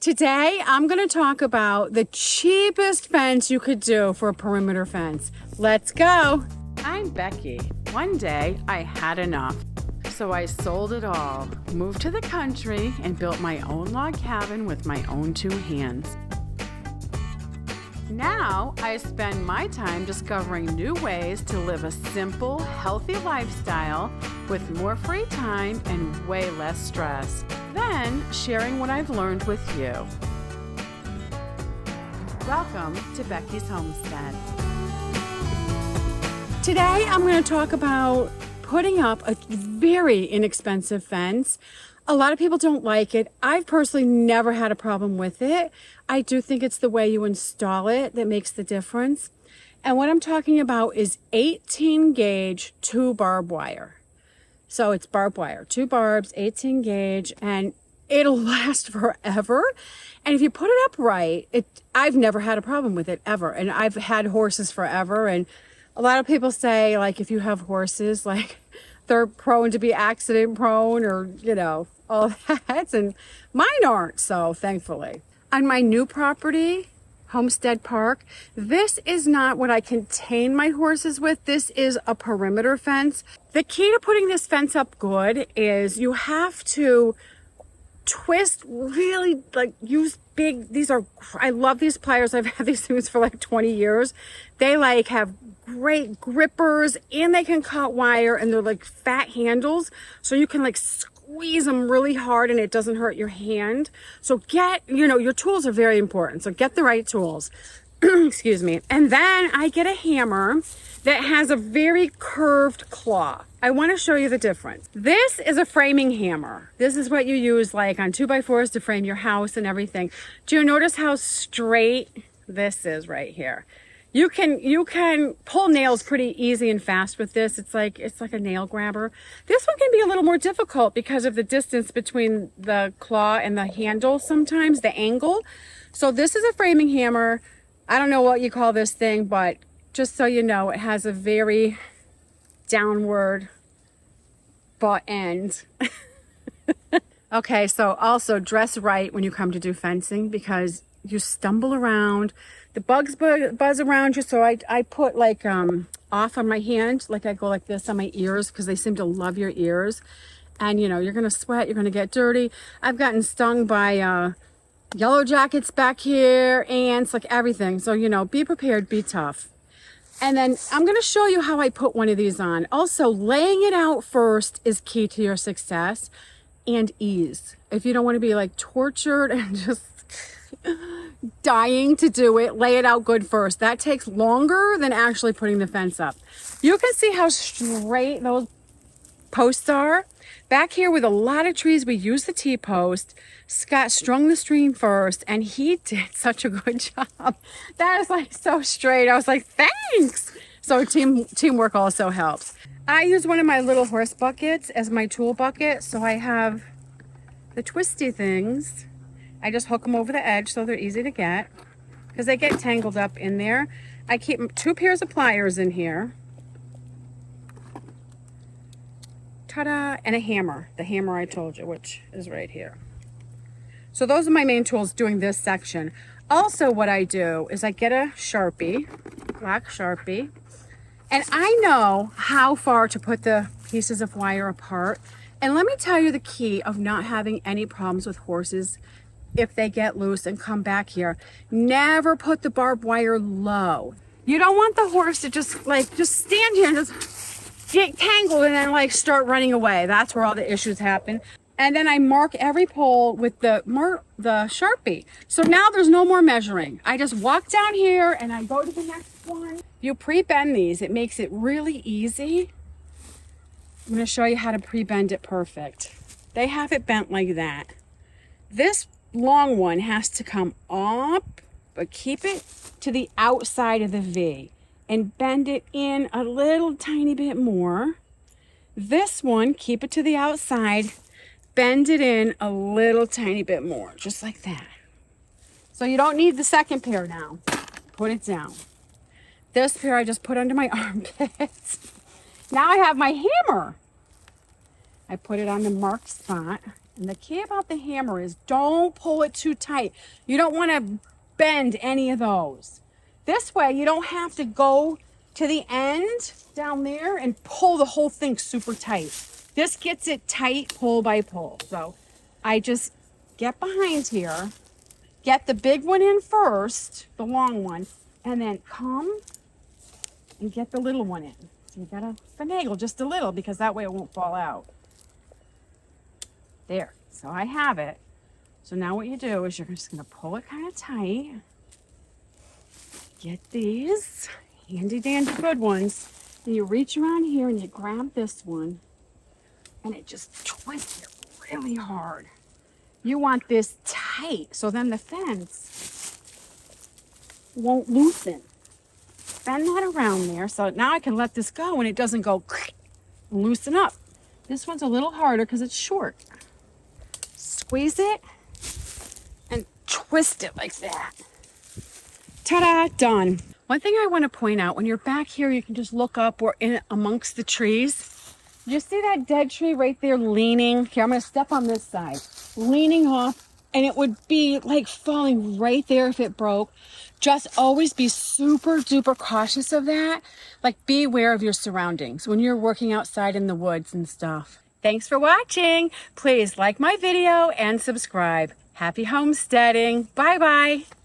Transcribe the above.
Today, I'm going to talk about the cheapest fence you could do for a perimeter fence. Let's go. I'm Becky. One day, I had enough. So I sold it all, moved to the country, and built my own log cabin with my own two hands. Now, I spend my time discovering new ways to live a simple, healthy lifestyle with more free time and way less stress. Then, sharing what I've learned with you. Welcome to Becky's Homestead. Today, I'm going to talk about putting up a very inexpensive fence. A lot of people don't like it. I've personally never had a problem with it. I do think it's the way you install it that makes the difference. And what I'm talking about is 18 gauge 2 barbed wire. So it's barbed wire, 2 barbs, 18 gauge, and it'll last forever. And if you put it up right, I've never had a problem with it ever. And I've had horses forever. And a lot of people say, like, if you have horses, like, they're prone to be accident prone or, you know, all that. And mine aren't, so thankfully. On my new property, Homestead Park, this is not what I contain my horses with. This is a perimeter fence. The key to putting this fence up good is you have to twist really, like, use big, I love these pliers. I've had these things for like 20 years. They like have great grippers and they can cut wire and they're like fat handles. So you can like squeeze them really hard and it doesn't hurt your hand. So your tools are very important. So get the right tools. Excuse me. And then I get a hammer that has a very curved claw. I want to show you the difference. This is a framing hammer. This is what you use like on 2x4s to frame your house and everything. Do you notice how straight this is right here? You can pull nails pretty easy and fast with this. It's like a nail grabber. This one can be a little more difficult because of the distance between the claw and the handle sometimes, the angle. So this is a framing hammer. I don't know what you call this thing, but just so you know, it has a very downward butt end. Okay, so also dress right when you come to do fencing because you stumble around. The bugs buzz around you, so I put like off on my hand, like I go like this on my ears because they seem to love your ears. And you know, you're gonna sweat, you're gonna get dirty. I've gotten stung by yellow jackets back here, ants, like everything. So, you know, be prepared, be tough. And then I'm going to show you how I put one of these on. Also, laying it out first is key to your success and ease. If you don't want to be like tortured and just dying to do it, lay it out good first. That takes longer than actually putting the fence up. You can see how straight those posts are. Back here with a lot of trees, we use the T-post. Scott strung the string first, and he did such a good job. That is like so straight. I was like, thanks. So teamwork also helps. I use one of my little horse buckets as my tool bucket. So I have the twisty things. I just hook them over the edge so they're easy to get because they get tangled up in there. I keep 2 pairs of pliers in here. Ta-da! And a hammer, the hammer I told you, which is right here. So those are my main tools doing this section. Also what I do is I get a Sharpie, black Sharpie, and I know how far to put the pieces of wire apart. And let me tell you the key of not having any problems with horses if they get loose and come back here. Never put the barbed wire low. You don't want the horse to just stand here and just get tangled and then like start running away. That's where all the issues happen. And then I mark every pole with the Sharpie. So now there's no more measuring. I just walk down here and I go to the next one. You pre-bend these, it makes it really easy. I'm gonna show you how to pre-bend it perfect. They have it bent like that. This long one has to come up, but keep it to the outside of the V and bend it in a little tiny bit more. This one, keep it to the outside, bend it in a little tiny bit more, just like that. So you don't need the second pair now. Put it down. This pair I just put under my armpits. Now I have my hammer. I put it on the marked spot And the key about the hammer is don't pull it too tight. You don't want to bend any of those. This way you don't have to go to the end down there and pull the whole thing super tight. This gets it tight pull by pull. So I just get behind here, get the big one in first, the long one, and then come and get the little one in. So you gotta finagle just a little because that way it won't fall out. There, so I have it. So now what you do is you're just gonna pull it kind of tight. Get these handy dandy good ones. And you reach around here and you grab this one and it just twists it really hard. You want this tight so then the fence won't loosen. Bend that around there so now I can let this go and it doesn't go loosen up. This one's a little harder because it's short. Squeeze it and twist it like that. Ta-da, done. One thing I want to point out, when you're back here, you can just look up or in amongst the trees. You see that dead tree right there leaning? Here, I'm going to step on this side. Leaning off, and it would be like falling right there if it broke. Just always be super duper cautious of that. Like be aware of your surroundings when you're working outside in the woods and stuff. Thanks for watching. Please like my video and subscribe. Happy homesteading. Bye-bye.